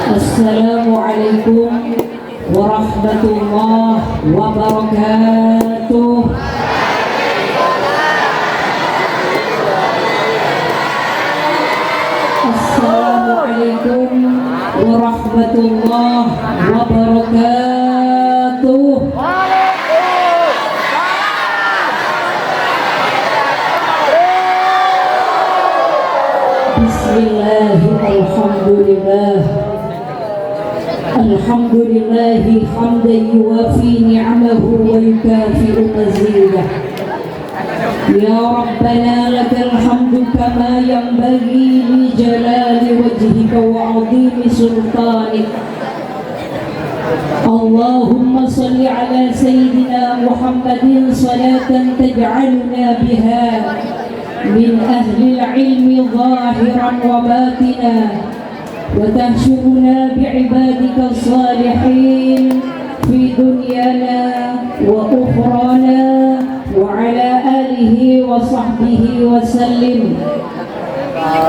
Assalamualaikum warahmatullahi wabarakatuh. Assalamualaikum warahmatullahi wabarakatuh. Bismillahirrahmanirrahim. Alhamdulillahi hamdan yuwafi ni'amahu wa yukafi'u mazidah. Ya Rabbana lakal hamdu kama yanbaghi li jalali wajhika wa 'azimi sultanik. Allahumma salli ala sayyidina Muhammadin salatan taj'aluna biha min ahli al-'ilmi zahiran wa batinan wa tahsyuruna bi'ibadika as-salihin fi dunyana wa ukhrana wa ala alihi wa sahbihi wa sallim.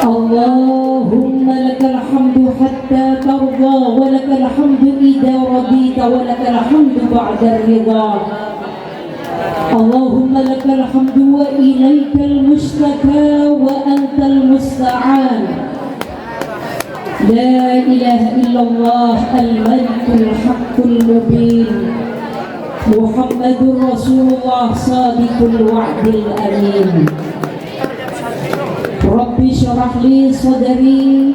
Allahumma lakal hamdu hatta tarda wa lakal hamdu idha radita wa lakal hamdu ba'da ridha. Allahumma lakal hamdu wa ilaikal mustaka wa antal musta'an. La ilaha illallah al-malikul haqqul mubin Muhammadur Rasulullah sadiqul wa'dil amin. Rabbi syrah li sadri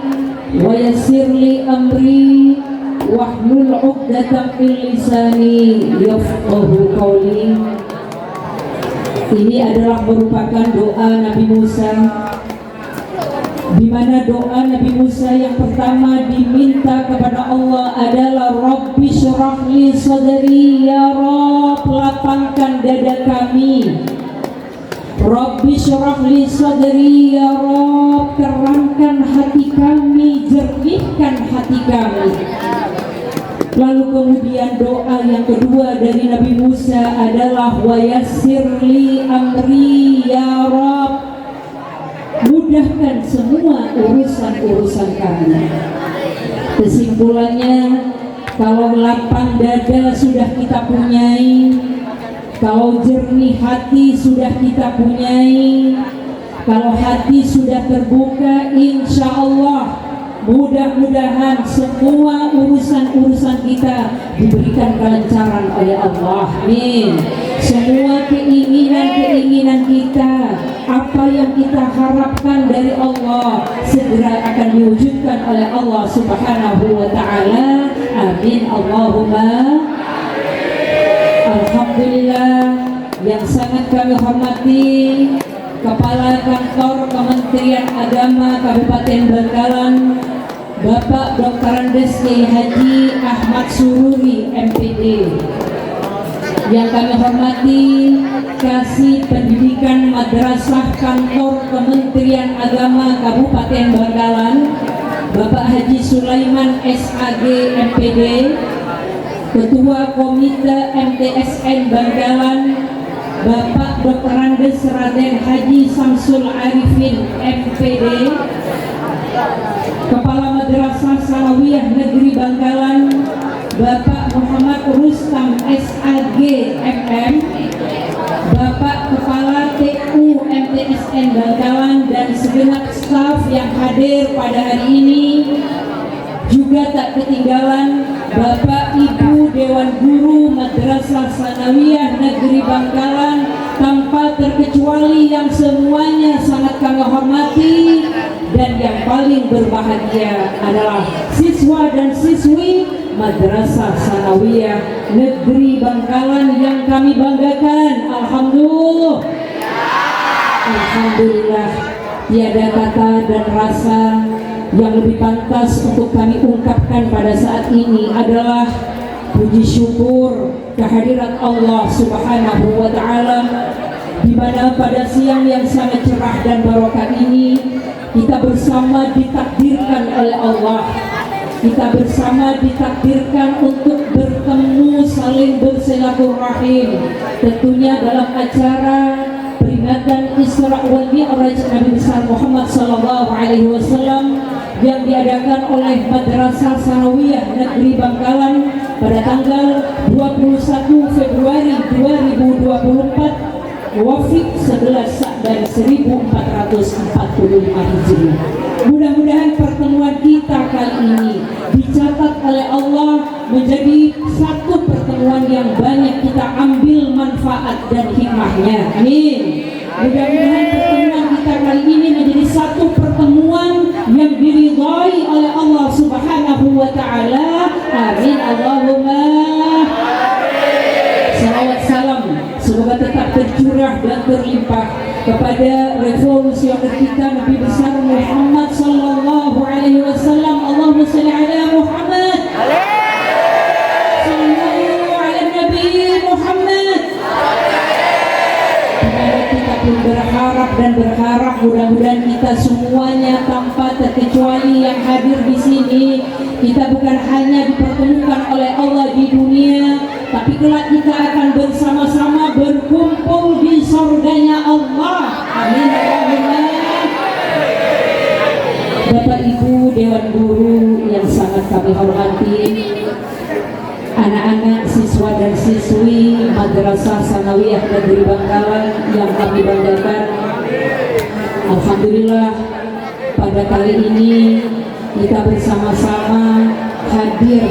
wa yassir li amri wahlul 'uqdatam min lisani yafqahu qawli. Ini adalah merupakan doa Nabi Musa, di mana doa Nabi Musa yang pertama diminta kepada Allah adalah Rabbi syrah li sadri, ya Rabb lapangkan dada kami. Rabbi syrah li sadri, ya Rabb terangkan hati kami, jernihkan hati kami. Lalu kemudian doa yang kedua dari Nabi Musa adalah wa yassir li amri, ya Rabb mudahkan semua urusan-urusan kami. Kesimpulannya, kalau lapang dada sudah kita punyai, kalau jernih hati sudah kita punyai, kalau hati sudah terbuka, insya Allah mudah-mudahan semua urusan-urusan kita diberikan kelancaran oleh Allah. Amin. Semua keinginan-keinginan kita, apa yang kita harapkan dari Allah, segera akan diwujudkan oleh Allah Subhanahu wa ta'ala. Amin. Allahumma. Alhamdulillah, yang sangat kami hormati Kepala Kantor Kementerian Agama Kabupaten Bangkalan, Bapak Dr. Andes Kiai Haji Ahmad Sururi MPD. Yang kami hormati Kasih Pendidikan Madrasah Kantor Kementerian Agama Kabupaten Bangkalan, Bapak Haji Sulaiman SAG MPD. Ketua Komite MTSN Bangkalan, Bapak Dr. Andes Raden Haji Samsul Arifin MPD. Kepala Madrasah Sanawiyah Negeri Bangkalan, Bapak Muhammad Rustam SAG MM. Bapak Kepala TU MTSN Bangkalan dan segenap staf yang hadir pada hari ini. Juga tak ketinggalan Bapak Ibu Dewan Guru Madrasah Sanawiyah Negeri Bangkalan, tanpa terkecuali yang semuanya sangat kami hormati, dan yang paling berbahagia adalah siswa dan siswi Madrasah Sanawiyah Negeri Bangkalan yang kami banggakan. Alhamdulillah. Alhamdulillah, tiada kata dan rasa yang lebih pantas untuk kami ungkapkan pada saat ini adalah puji syukur kehadirat Allah Subhanahu wa ta'ala, di mana pada siang yang sangat cerah dan barokah ini kita bersama ditakdirkan oleh Allah. Kita bersama ditakdirkan untuk bertemu, saling bersilaturahim, tentunya dalam acara peringatan Isra wal Mi'raj Nabi besar Muhammad sallallahu alaihi wasallam yang diadakan oleh Madrasah Sanawiyah Negeri Bangkalan pada tanggal 21 Februari 2024 Wafik 11 Sa'ban 1445 Hijriah. Mudah-mudahan pertemuan kita kali ini dicatat oleh Allah menjadi satu pertemuan yang banyak kita ambil manfaat dan hikmahnya. Amin. Mudah-mudahan pertemuan kita kali ini menjadi satu pertemuan yang diridhai oleh Allah Subhanahu wa taala. Amin. Allahumma salawat salam semoga tetap tercurah dan terlimpah kepada revolusioner kita Nabi besar Muhammad sallallahu alaihi wasallam. Allahumma shalli ala Muhammad. Sallallahu ala Nabi Muhammad. Kita pun berharap dan berharap mudah-mudahan kita semuanya tanpa terkecuali yang hadir di sini, kita bukan hanya dipertemukan oleh Allah di dunia, tapi kelak kita akan bersama-sama berkumpul di surganya Allah. Amin. Bapak Ibu Dewan Guru yang sangat kami hormati, anak-anak, siswa dan siswi Madrasah Sanawiyah Negeri Bangkalan yang kami banggakan, alhamdulillah pada kali ini kita bersama-sama hadir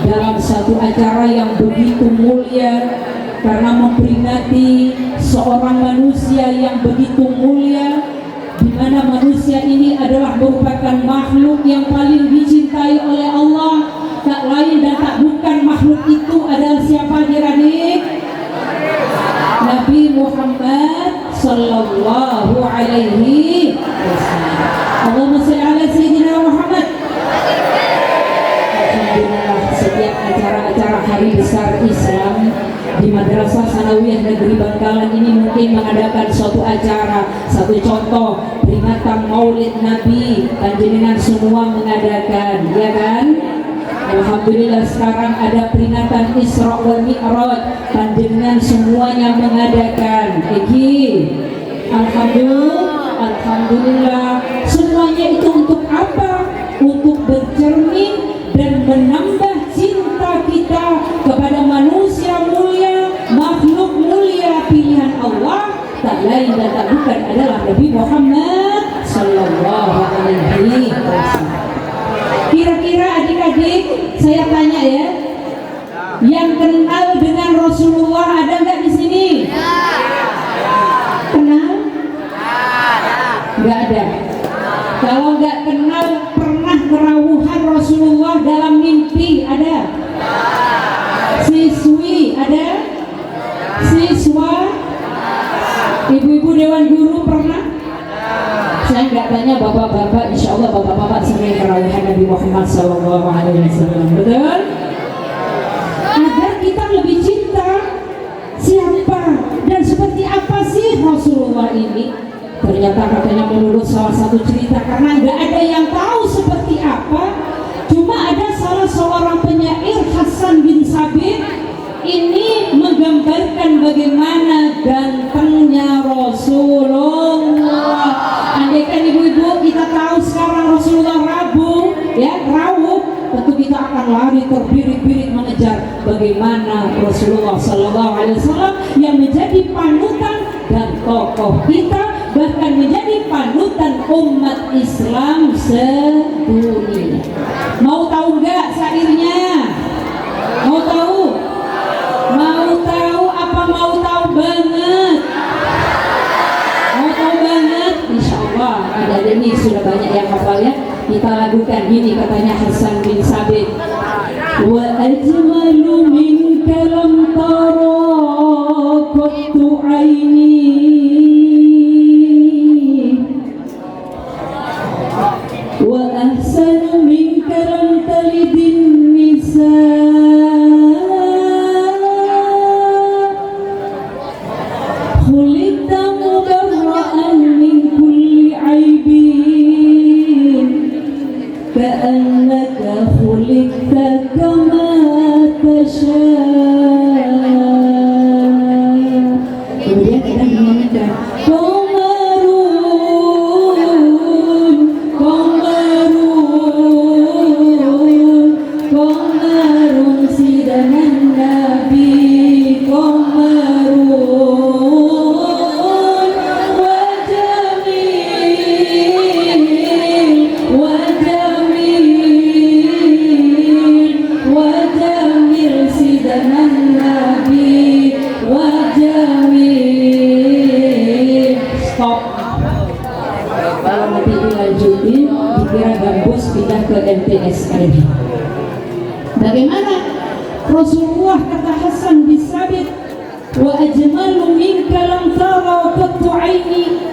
dalam satu acara yang begitu mulia karena memperingati seorang manusia yang begitu mulia, di mana manusia ini adalah merupakan makhluk yang paling dicintai oleh Allah. Tak lain dan tak bukan makhluk itu adalah siapa adik-adik? Nabi Muhammad sallallahu alaihi wasallam. Allahumma shalli ala sayyidina Muhammad. Alhamdulillah, setiap acara-acara hari besar Islam di Madrasah Sanawiyah Negeri Bangkalan ini mungkin mengadakan suatu acara, satu contoh peringatan Maulid Nabi, panjenengan semua mengadakan, ya kan? Alhamdulillah sekarang ada peringatan Isra wal Mi'raj, panjenengan semuanya mengadakan. Alhamdulillah, semuanya itu untuk apa? Untuk bercermin dan menambah cinta kita kepada manusia mulia, makhluk mulia pilihan Allah, tak lain dan tak bukan adalah Nabi Muhammad sallallahu alaihi wasallam. Kira-kira adik-adik, saya tanya ya, yang kenal dengan Rasulullah ada nggak di sini? Kenal? Nggak ada. Kalau nggak kenal, pernah kerawuhan Rasulullah dalam mimpi ada? Siswi ada? Siswa? Ibu-ibu Dewan Guru pernah? Saya nggak tanya bapak-bapak, insya Allah bapak-bapak sering kerawuhan Nabi Muhammad SAW. Betul? Agar kita lebih cinta siapa dan seperti apa sih Rasulullah ini. Ternyata katanya menurut salah satu cerita, karena nggak ada yang tahu seperti apa, cuma ada salah seorang penyair Hasan bin Sabit ini menggambarkan bagaimana gantengnya Rasulullah. Andaikan ibu-ibu kita tahu sekarang Rasulullah rawuh, tentu kita akan lari terbirik-birik mengejar bagaimana Rasulullah Sallallahu Alaihi Wasallam yang menjadi panutan dan tokoh kita, bahkan menjadi panutan umat Islam sedunia. Mau tahu nggak syairnya? Mau tahu? Mau tahu apa mau tahu banget? Mau tahu banget? Insya Allah ada ini sudah banyak yang hafal ya. Kita lakukan ini, katanya Hasan bin Sabit. Wa ajmalu minka lam tara qattu aini. Wa ahsanu minka lam talidin nisa. Khuliqta mubarra'an min kulli aibin, ka'annaka khuliqta kama tasha'. Kemudian kita menyanyikan Qamarun, Qamarun TSN. Bagaimana Rasulullah kata Hasan bin Sabit, wa ajmalu minka lam tara qattu aini,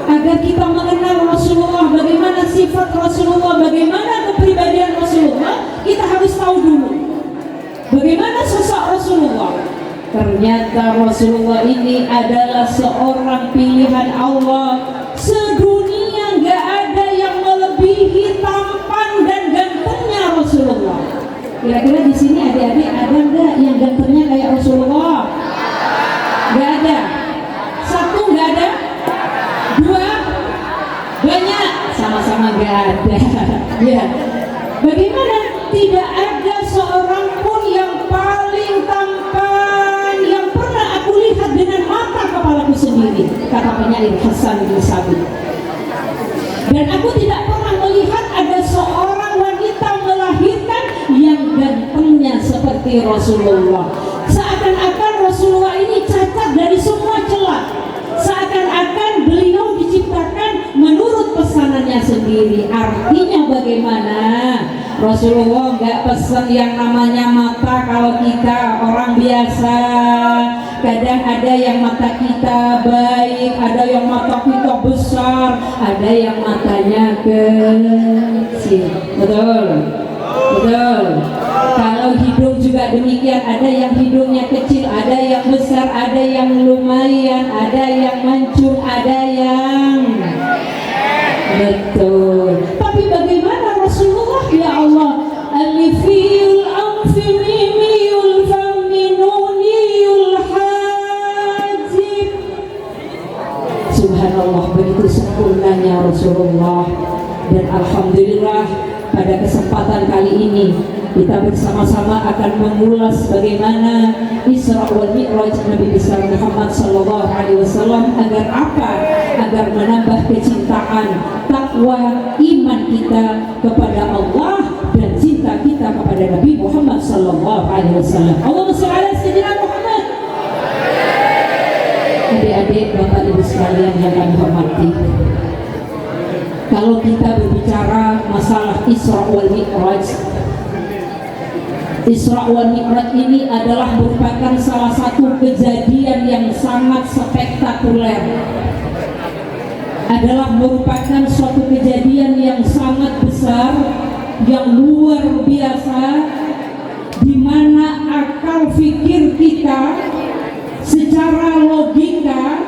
agar kita mengenal Rasulullah, bagaimana sifat Rasulullah, bagaimana kepribadian Rasulullah, kita harus tahu dulu bagaimana sosok Rasulullah. Ternyata Rasulullah ini adalah seorang pilihan Allah. Sedunia gak ada yang melebihi tampan dan gantengnya Rasulullah. Kira-kira di sini adik-adik ada nggak yang gantengnya kayak Rasulullah? Gak ada. Satu gak ada. Dua banyak. Sama-sama gak ada. Ya. Bagaimana? Tidak ada seorang pun yang paling tampan yang pernah aku lihat dengan mata kepalaku sendiri, kata penyair Hasan bin Sabit. Dan aku tidak pernah melihat ada seorang wanita melahirkan yang gantengnya seperti Rasulullah. Seakan-akan Rasulullah ini cacat dari semua celah. Seakan-akan beliau diciptakan menurut pesanannya sendiri. Artinya bagaimana? Rasulullah nggak pesan yang namanya mata. Kalau kita orang biasa, kadang ada yang mata kita baik, ada yang mata kita besar, ada yang matanya kecil. Betul? Betul. Kalau hidung juga demikian, ada yang hidungnya kecil, ada yang besar, ada yang lumayan, ada yang mancung, ada yang betul. Tapi bagaimana Rasulullah, ya Allah? Alifil amfimimiyul faminuniyul hajib. Subhanallah, begitu sempurnanya Rasulullah. Dan alhamdulillah pada kesempatan kali ini kita bersama-sama akan mengulas bagaimana Isra wal Mi'raj Nabi besar Muhammad sallallahu alaihi wasallam. Agar apa? Agar menambah kecintaan, takwa, iman kita kepada Allah dan cinta kita kepada Nabi Muhammad sallallahu alaihi wasallam. Allahumma shalli ala sayyidina Muhammad. Adik-adik, Bapak Ibu sekalian yang kami hormati, kalau kita berbicara masalah Isra wal Mi'raj, Isra wal Mi'raj ini adalah merupakan salah satu kejadian yang sangat spektakuler. Adalah merupakan suatu kejadian yang sangat besar, yang luar biasa, di mana akal fikir kita secara logika,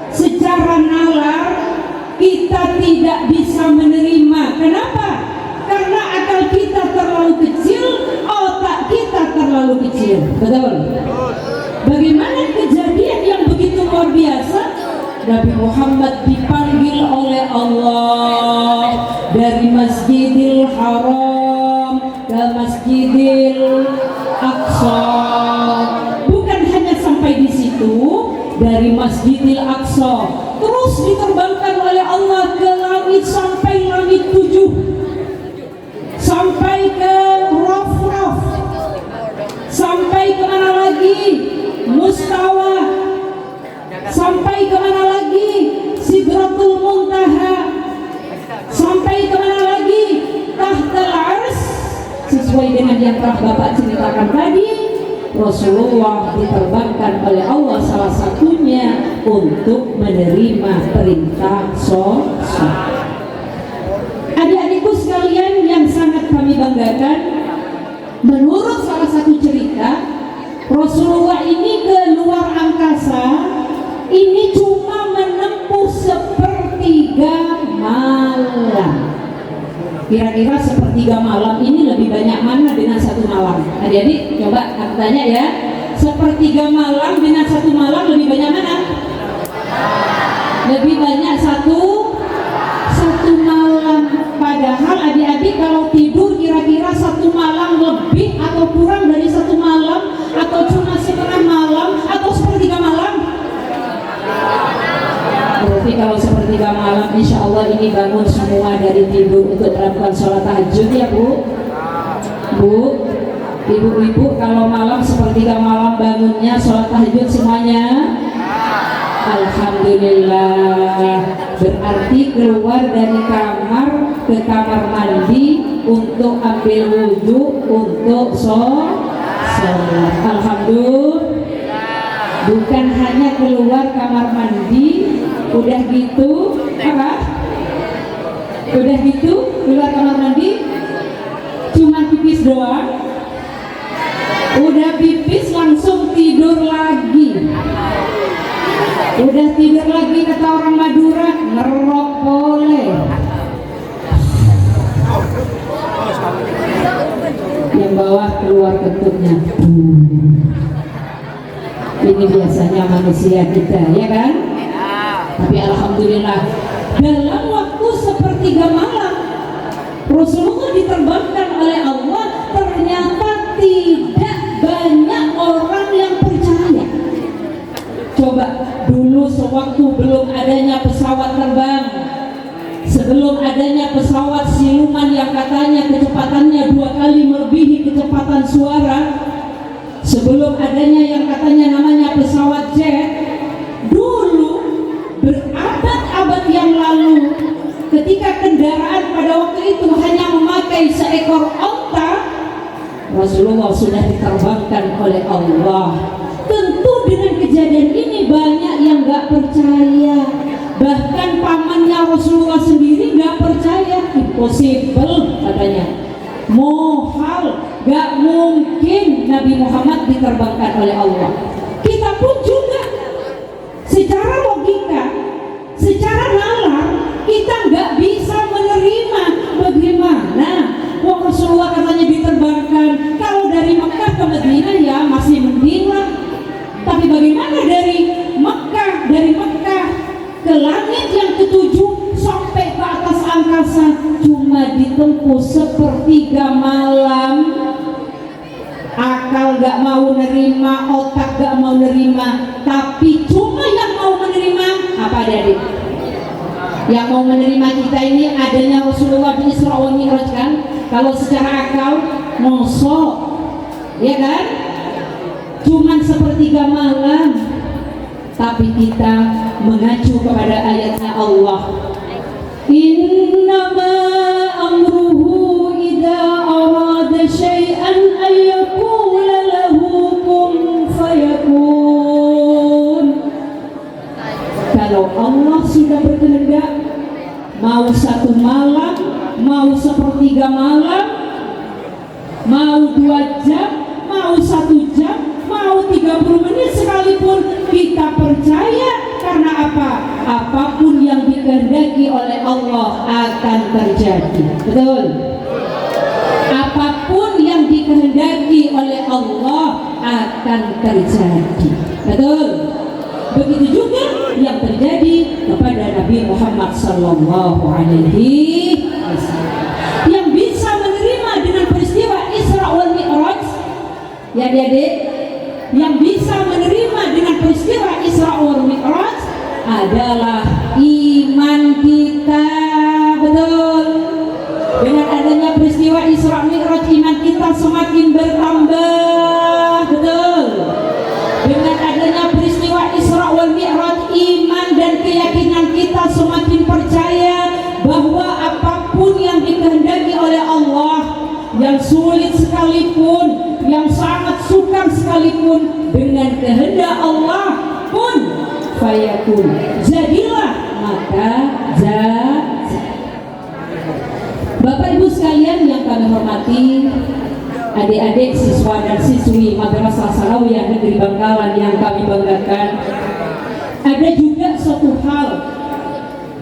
secara nalar kita tidak bisa menerima. Kenapa? Karena akal kita terlalu kecil, otak kita terlalu kecil. Betul? Bagaimana kejadian yang begitu luar biasa? Nabi Muhammad dipanggil oleh Allah dari Masjidil Haram ke Masjidil Aqsa. Bukan hanya sampai di situ, dari Masjidil Aqsa terus diterbangkan oleh Allah ke langit sampai langit 7, sampai ke Raf-Raf, sampai kemana lagi? Mustawa, sampai kemana lagi? Sidratul Muntaha, sampai kemana lagi? Tahtal Ars. Sesuai dengan yang telah Bapak ceritakan tadi, Rasulullah diterbangkan oleh Allah salah satunya untuk menerima perintah sholat. Adik-adikku sekalian yang sangat kami banggakan, menurut salah satu cerita, Rasulullah ini ke luar angkasa ini cuma menempuh sepertiga malam. Kira-kira sepertiga malam ini lebih banyak mana dengan satu malam? Adik-adik coba aku tanya ya, sepertiga malam dengan satu malam lebih banyak mana? Lebih banyak satu malam. Padahal adik-adik kalau tidur kira-kira satu malam lebih atau kurang dari satu malam, atau cuma setengah malam, atau sepertiga malam? Berarti kalau sepertiga malam, insya Allah ini bangun semua dari tidur untuk melakukan sholat tahajud ya Bu. Bu, ibu-ibu kalau malam sepertiga malam bangunnya sholat tahajud semuanya? Alhamdulillah. Berarti keluar dari kamar ke kamar mandi untuk ambil wudhu, untuk sholat. Alhamdulillah. Bukan hanya keluar kamar mandi, udah gitu apa? Udah gitu keluar kamar mandi, cuma pipis doang. Udah pipis langsung tidur lagi. Udah tidur lagi, kata orang Madura, ngerok boleh. Yang bawah keluar kentutnya. Ini biasanya manusia kita, ya kan? Tapi alhamdulillah, dalam waktu sepertiga malam Rasulullah diterbangkan oleh Allah. Ternyata tidak banyak orang yang percaya. Coba dulu sewaktu belum adanya pesawat terbang, sebelum adanya pesawat siluman yang katanya kecepatannya 2 kali melebihi kecepatan suara, sebelum adanya yang katanya namanya pesawat jet, dulu berabad-abad yang lalu, ketika kendaraan pada waktu itu hanya memakai seekor onta, Rasulullah sudah diterbangkan oleh Allah. Tentu dengan kejadian ini banyak yang gak percaya. Bahkan pamannya Rasulullah sendiri gak percaya. Impossible katanya, mohal, gak mungkin Nabi Muhammad diterbangkan oleh Allah. Kita pun juga secara logika, secara nalar, kita gak bisa menerima. Bagaimana wong Rasulullah katanya diterbangkan? Kalau dari Mekah ke Madinah ya masih mending lah. Tapi bagaimana dari Mekah ke langit yang ketujuh sampai ke atas angkasa cuma ditempuh sepertiga malam? Akal gak mau nerima, otak gak mau nerima, tapi cuma yang mau menerima apa, adik-adik? Yang mau menerima kita ini adanya Rasulullah di Isra wal Mi'raj kan? Kalau secara akal mosok, ya kan? Cuman sepertiga malam. Tapi kita mengacu kepada ayatnya Allah. Innama amruhu idza arada syai'an ayyaqula lahu kun fayakun. Kalau Allah sudah berkehendak, mau 1 malam, mau sepertiga malam, mau 2 jam, mau 1 jam, mau 30 menit sekalipun, kita percaya. Karena apa? Apapun yang dikehendaki oleh Allah akan terjadi. Betul? Apapun yang dikehendaki oleh Allah akan terjadi. Betul? Begitu juga yang terjadi kepada Nabi Muhammad sallallahu alaihi wasallam. Yang bisa menerima dengan peristiwa Isra wal Mi'raj, ya adik-adik, yang bisa menerima dengan peristiwa Isra wal Mi'raj adalah iman kita. Betul? Dengan adanya peristiwa Isra Mi'raj, iman kita semakin bertambah. Betul? Dengan adanya peristiwa Isra wal Mi'raj, iman dan keyakinan kita semakin percaya bahwa apapun yang dikehendaki oleh Allah, yang sulit sekalipun, yang sangat sukar sekalipun, dengan kehendak Allah pun fayakun, jadilah, maka jadi. Bapak Ibu sekalian yang kami hormati, adik-adik, siswa dan siswi Madrasah Sanawiyah Negeri Bangkalan yang kami banggakan, ada juga suatu hal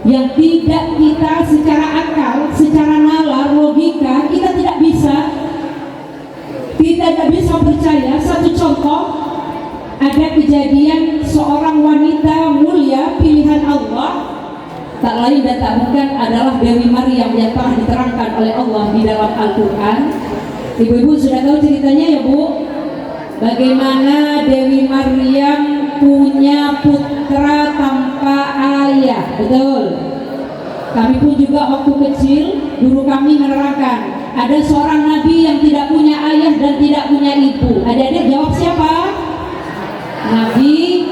yang tidak kita secara akal, secara nalar, logika, kita tidak bisa percaya. Satu contoh, ada kejadian seorang wanita mulia pilihan Allah, tak lain dan tak bukan adalah Dewi Maryam yang telah diterangkan oleh Allah di dalam Al-Quran. Ibu-ibu sudah tahu ceritanya ya Bu? Bagaimana Dewi Maryam punya putra tanpa ayah. Betul? Kami pun juga waktu kecil, guru kami menerangkan, ada seorang nabi yang tidak punya ayah dan tidak punya ibu. Adik-adik jawab siapa? Nabi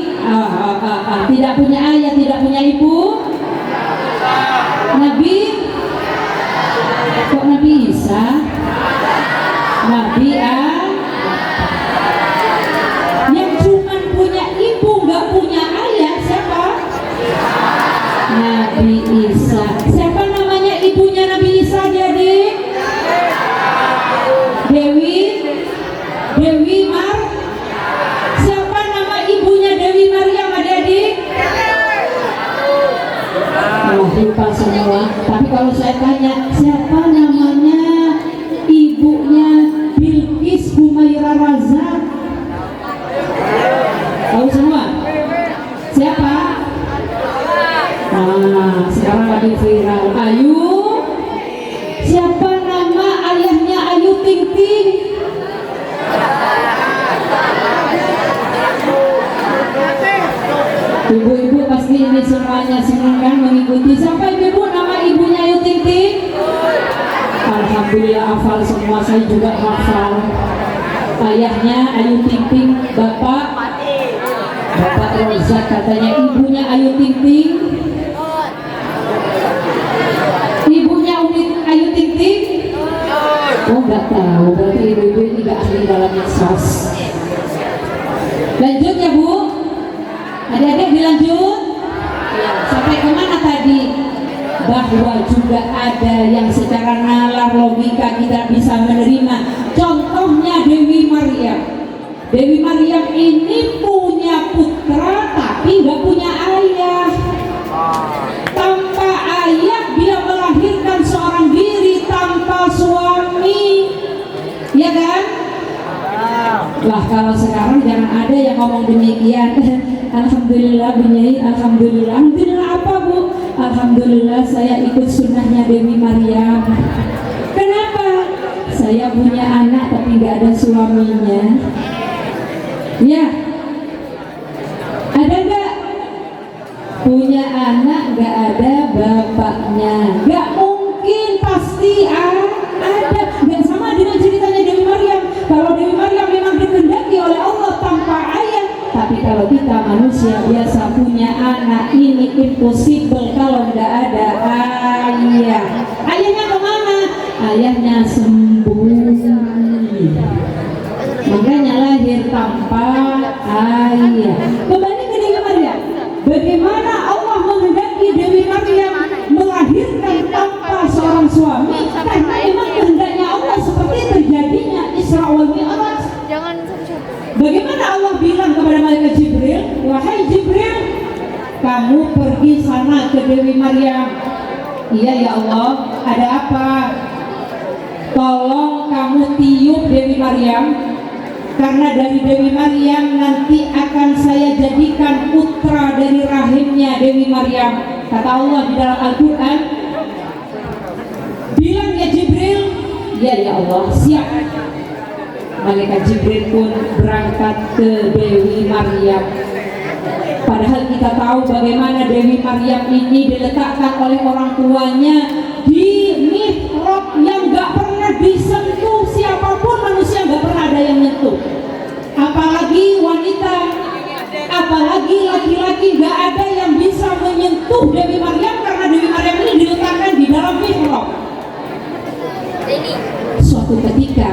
tidak punya ayah, tidak punya ibu. Nabi kok Nabi Isa? Isa, Nabi yang cuma punya ibu nggak punya ayah siapa? Nabi Isa. Siapa namanya ibunya Nabi Isa, adik? Dewi Mar. Siapa nama ibunya Dewi Maryam, adik-adik? Lupa semua. Tapi kalau saya tanya, siapa namanya ibunya Bilqis Humaira Raza? Tahu semua? Siapa? Nah, sekarang lagi viral. Ayu. Siapa nama ayahnya Ayu Ting Ting? Ibu-ibu pasti ini semuanya senang kan mengikuti. Siapa ibu nama ibunya Ayu Ting Ting? Alhamdulillah hafal semua, saya juga hafal. Ayahnya Ayu Ting Ting, Bapak Rozak, katanya ibunya Ayu Ting Ting. Ibunya Ayu Ting Ting? Oh nggak tahu, berarti ibu-ibu ini nggak ahli dalam medsos. Lanjut ya Bu. Adik-adik dilanjut ya, sampai kemana tadi? Bahwa juga ada yang secara nalar logika kita bisa menerima. Contohnya Dewi Maryam. Dewi Maryam ini punya putra tapi nggak punya ayah. Tanpa ayah dia melahirkan seorang diri tanpa suami, ya kan? Lah kalau sekarang jangan ada yang ngomong demikian. Alhamdulillah Bunyai, alhamdulillah. Alhamdulillah apa Bu? Alhamdulillah saya ikut sunnahnya Dewi Maryam. Kenapa? Saya punya anak tapi nggak ada suaminya. Ya, ada nggak? Punya anak nggak ada bapaknya? Nggak mungkin, pasti ada. Nggak sama dengan ceritanya Dewi Maryam. Kalau Dewi Maryam memang dikehendaki oleh Allah tanpa ayah, tapi kalau kita manusia biasa punya anak, ini impossible kalau nggak ada ayah. Ayahnya kemana? Ayahnya sembunyi. Makanya lahir tanpa ayah. Kembali ke Dewi Maryam. Bagaimana Allah menghendaki Dewi Maryam melahirkan tanpa seorang suami? Karena memang kehendaknya Allah seperti terjadinya Isra wal Mi'raj. Bagaimana Allah bilang kepada malaikat Jibril, wahai Jibril, kamu pergi sana ke Dewi Maryam. Iya ya Allah, ada apa? Tolong kamu tiup Dewi Maryam, karena dari Dewi Maryam nanti akan saya jadikan putra dari rahimnya Dewi Maryam. Kata Allah di dalam Al-Quran, bilang ya Jibril. Ya ya Allah, siap. Malaikat Jibril pun berangkat ke Dewi Maryam. Padahal kita tahu bagaimana Dewi Maryam ini diletakkan oleh orang tuanya di mihrab yang gak pernah disentuh siapapun manusia, gak pernah ada yang nyentuh. Apalagi wanita, apalagi laki-laki, gak ada yang bisa menyentuh Dewi Maryam karena Dewi Maryam ini diletakkan di dalam mihrab. Suatu ketika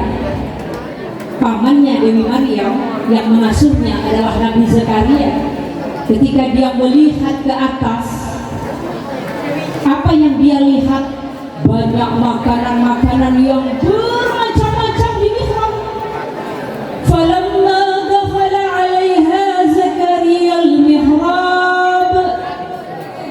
pamannya Dewi Maryam yang mengasuhnya adalah Nabi Zakaria. Ketika dia melihat ke atas, apa yang dia lihat? Banyak makanan-makanan yang bermacam-macam di mihrab. Falamma dakhala 'alaiha Zakaria al-mihrab.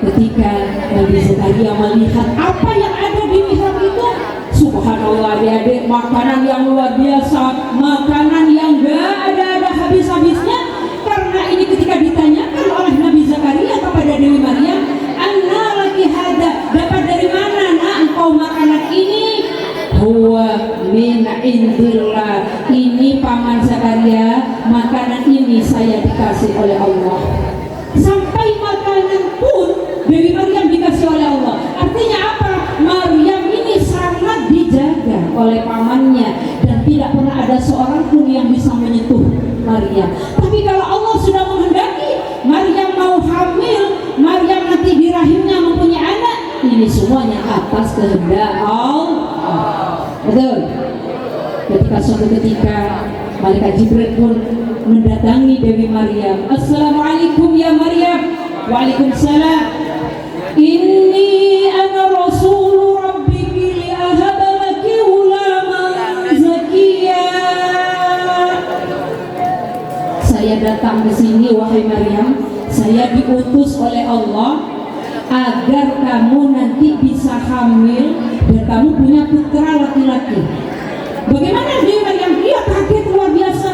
Ketika Nabi Zakaria melihat apa yang ada di mihrab itu, subhanallah adik-adik, makanan yang luar biasa, makanan yang gak ada habis-habisnya. Karena ini ketika ditanyakan oleh Nabi Zakaria kepada Dewi Maryam, anna laki hada, dapat dari mana nak engkau makanan ini? Huwa min indillah, ini paman Zakaria, makanan ini saya dikasih oleh Allah. Sampai makanan pun Dewi Maryam dikasih oleh Allah. Artinya apa? Maryam ini sangat dijaga oleh pamannya dan tidak pernah ada seorang pun yang bisa menyentuh Maryam. Tapi kalau Allah sudah menghendaki Maryam mau hamil, Maryam nanti di rahimnya mempunyai anak, ini semuanya atas kehendak Allah. Ketika suatu ketika malaikat Jibril pun mendatangi Dewi Maryam. Assalamualaikum ya Maryam. Waalaikumsalam. Inni ana rasul rabbiki li ahaba laki ghulaman zakiya. Saya datang ke sini wahai Maryam, saya diutus oleh Allah agar kamu nanti bisa hamil dan kamu punya putra laki-laki. Bagaimana Dewi Maryam? Dia kaget luar biasa.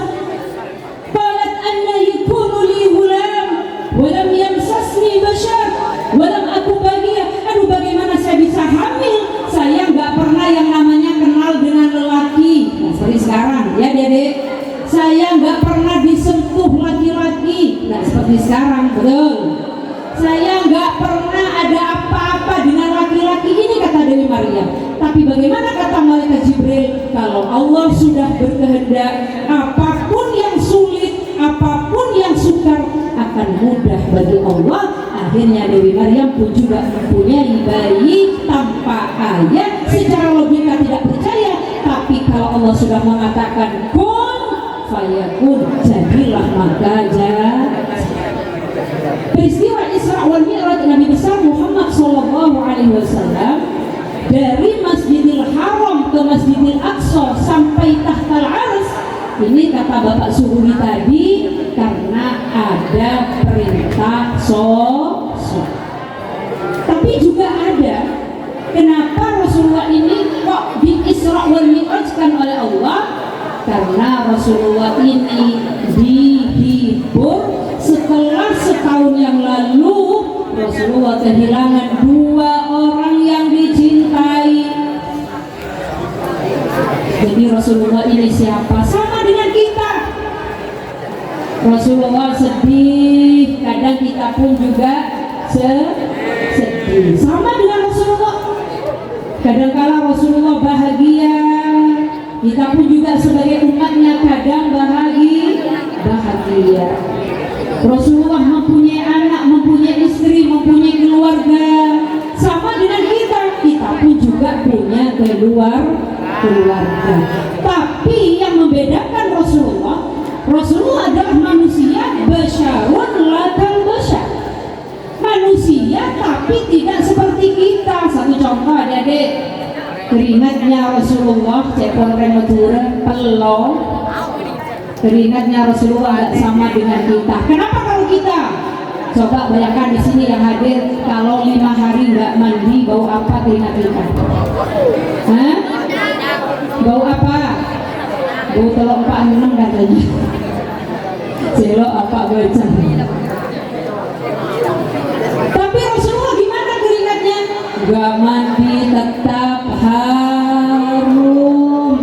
Qalat anna yakunu li ghulam wa lam yamsasni bashar wa lam aku baghia. Aduh, bagaimana saya bisa hamil? Saya nggak pernah yang namanya kenal dengan lelaki. Nah, seperti sekarang ya Dede. Saya nggak pernah disentuh laki-laki. Nah, seperti sekarang, betul. Saya nggak pernah ada apa-apa dengan laki-laki, ini kata Dewi Maryam. Tapi bagaimana kata malaikat Jibril? Kalau Allah sudah berkehendak, apapun yang sulit, apapun yang sukar akan mudah bagi Allah. Akhirnya Dewi Maryam pun juga mempunyai bayi tanpa ayah. Secara logika tidak percaya, tapi kalau Allah sudah mengatakan kun fayakun, jadilah maka jadi. Peristiwa Isra wal Mi'raj Nabi besar Muhammad sallallahu alaihi wasallam dari Masjidil Haram ke Masjidil Aqsa sampai Tahtal Arsy, ini kata Bapak Suhuri tadi karena ada perintah sholat. Tapi juga ada kenapa Rasulullah ini kok di Isra wal Mi'rajkan oleh Allah, karena Rasulullah ini dihibur setelah setahun yang lalu Rasulullah kehilangan 2 orang yang dicintai. Jadi Rasulullah ini siapa? Sama dengan kita. Rasulullah sedih, kadang kita pun juga sedih. Sama dengan Rasulullah. Kadang-kala Rasulullah bahagia, kita pun juga sebagai umatnya kadang bahagia. Rasulullah mempunyai anak, mempunyai istri, mempunyai keluarga. Sama dengan kita, kita pun juga punya keluarga. Tapi yang membedakan Rasulullah adalah manusia basyarun lakal basyar. Manusia tapi tidak seperti kita. Satu contoh adik-adik, keringatnya Rasulullah cepon rematura pelong. Keringatnya Rasulullah tidak sama dengan kita. Kenapa kalau kita? Coba bayangkan di sini yang hadir, kalau 5 hari nggak mandi, bau apa keringat kita? Hah? Bau apa? Bau telur 46 katanya. Celok apa baca? Tapi Rasulullah gimana keringatnya? Nggak mandi tetap harum.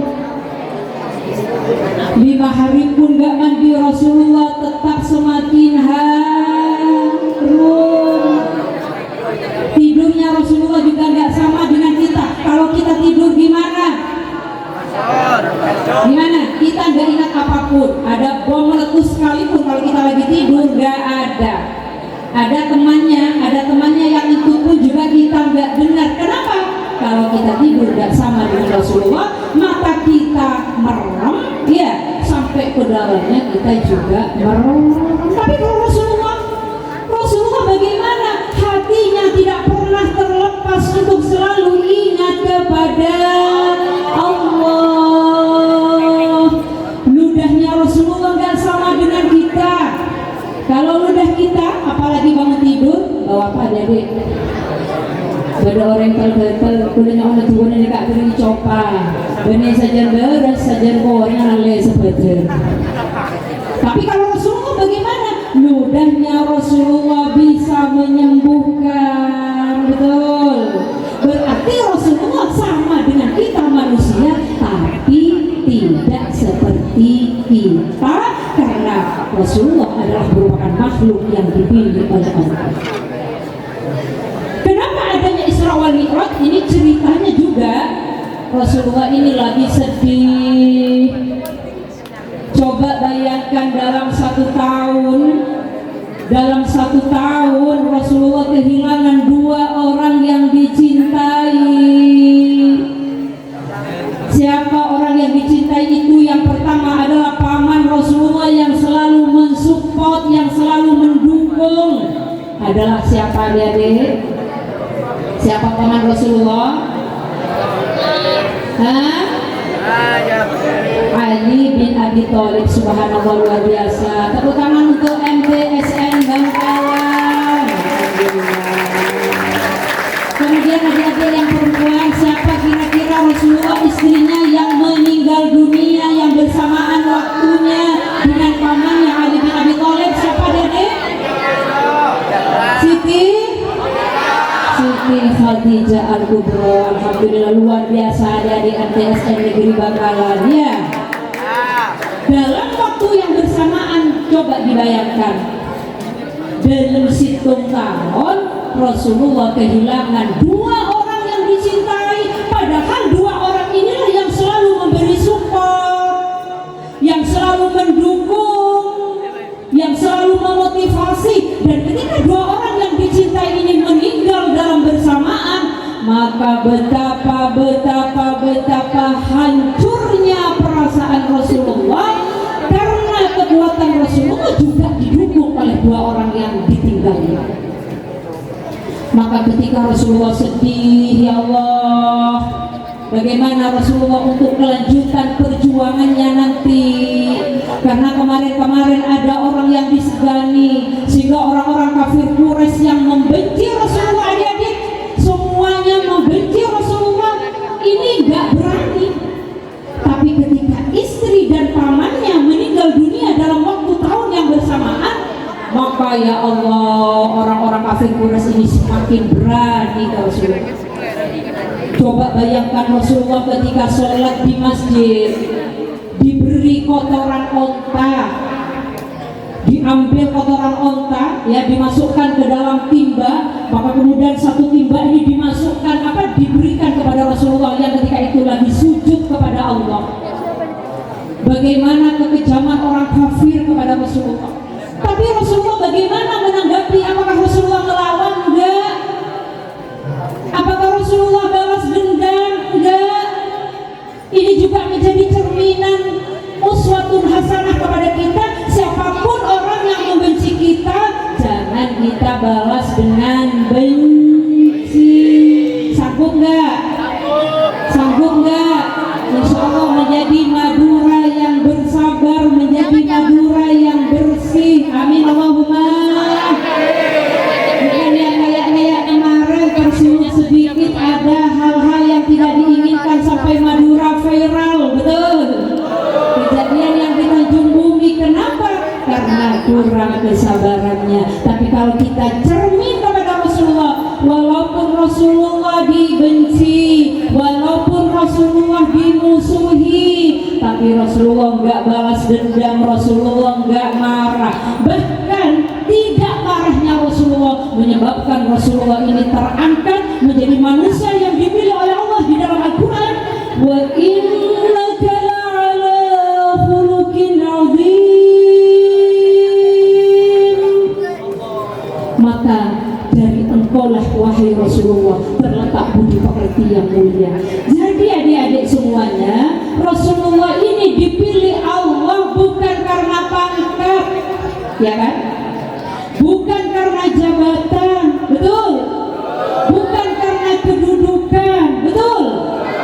5 hari pun gak mandi Rasulullah tetap semakin harum. Tidurnya Rasulullah juga gak sama dengan kita. Kalau kita tidur gimana? Kita gak ingat apapun. Ada bom meletus sekalipun kalau kita lagi tidur gak ada. Ada temannya yang itu pun juga kita gak dengar. Kenapa? Kalau kita tidur gak sama dengan Rasulullah, mata kita merem, ya, sampai ke dalamnya kita juga merem. Tapi kalau Rasulullah bagaimana? Hatinya tidak pernah terlepas untuk selalu ingat kepada Allah. Ludahnya Rasulullah gak sama dengan kita. Kalau ludah kita, apalagi bangun tidur, bawa apa jadi? Ada orang tel-tel kulitnya orang tua ini kak beri copa, benih saja beras saja goreng alih seperti. Tapi kalau Rasulullah bagaimana? Ludahnya Rasulullah bisa menyembuhkan, betul. Berarti Rasulullah sama dengan kita manusia, tapi tidak seperti kita, karena Rasulullah adalah merupakan makhluk yang dipilih oleh Allah. Isra wal Mi'raj ini ceritanya juga Rasulullah ini lagi sedih. Coba bayangkan dalam satu tahun Rasulullah kehilangan 2 orang yang dicintai. Siapa orang yang dicintai itu? siapa adik-adik? Siapa paman Rasulullah? Hah? Ali bin Abi Thalib. Subhanallah, luar biasa. Tepuk tangan untuk MTSN Bangkalan. Kemudian adik-adik yang perempuan, siapa kira-kira Rasulullah istrinya yang meninggal dunia yang bersamaan waktunya dengan pamannya Ali bin Abi Thalib? Siapa adik-adik? Siti Khadijah Al-Kubra. Alhamdulillah, luar biasa adik-adik MTSN Negeri Bangkalan ya. Dalam waktu yang bersamaan, coba dibayangkan, dalam hitung tahun Rasulullah kehilangan dua orang yang dicintai, padahal dua orang inilah yang selalu memberi support, yang selalu mendukung, yang selalu memotivasi. Dan ketika dua orang yang dicintai ini meninggal dalam bersamaan, maka betapa hancurnya perasaan Rasulullah, karena kekuatan Rasulullah juga didukung oleh dua orang yang ditinggalnya. Maka ketika Rasulullah sedih, ya Allah, bagaimana Rasulullah untuk kelanjutan perjuangannya nanti? Karena kemarin ada orang yang disegani, sehingga orang-orang kafir Quraisy yang membenci Rasulullah, adik-adik, semuanya membenci Rasulullah, ini nggak berani. Tapi ketika istri dan pamannya meninggal dunia dalam waktu tahun yang bersamaan, maka ya Allah, orang-orang kafir Quraisy ini semakin berani ke Rasulullah. Coba bayangkan Rasulullah ketika sholat di masjid, diberi kotoran onta, diambil kotoran onta, ya, dimasukkan ke dalam timba, maka kemudian satu timba ini dimasukkan diberikan kepada Rasulullah yang ketika itu lagi sujud kepada Allah. Bagaimana kekejaman orang kafir kepada Rasulullah. Tapi Rasulullah bagaimana menanggapi? Apakah Rasulullah melawan? Enggak. Apakah Rasulullah balas dendam? Enggak. Ini juga menjadi cerminan uswatun hasanah kepada kita. Siapapun orang yang membenci kita, jangan kita balas dengan benci. Sanggup enggak? Sanggup enggak? Insya Allah menjadi Madura yang bersabar, menjadi Madura yang bersih. Amin Allahumma. Bukan yang kayak kemarin tersinggung sedikit, ada hal-hal yang tidak diinginkan sampai Madura viral, betul? Kejadian yang di Tanjung Bumi, kenapa? Karena kurang kesabarannya. Tapi kalau kita cermin kepada Rasulullah, walaupun Rasulullah dibenci, walaupun Rasulullah dimusuhi, tapi Rasulullah enggak balas dendam, Rasulullah enggak marah. Bahkan tidak marahnya Rasulullah menyebabkan Rasulullah ini terangkat menjadi manusia yang dipilih oleh Allah di dalam Al-Quran. Wa innaka la'ala khuluqin 'adzim. Maka dari engkaulah wahai Rasulullah terletak budi pekerti yang mulia. Jadi adik-adik semuanya, Rasulullah ini dipilih Allah bukan karena pangkat, ya kan? Bukan karena jabatan, betul? Bukan karena kedudukan, betul?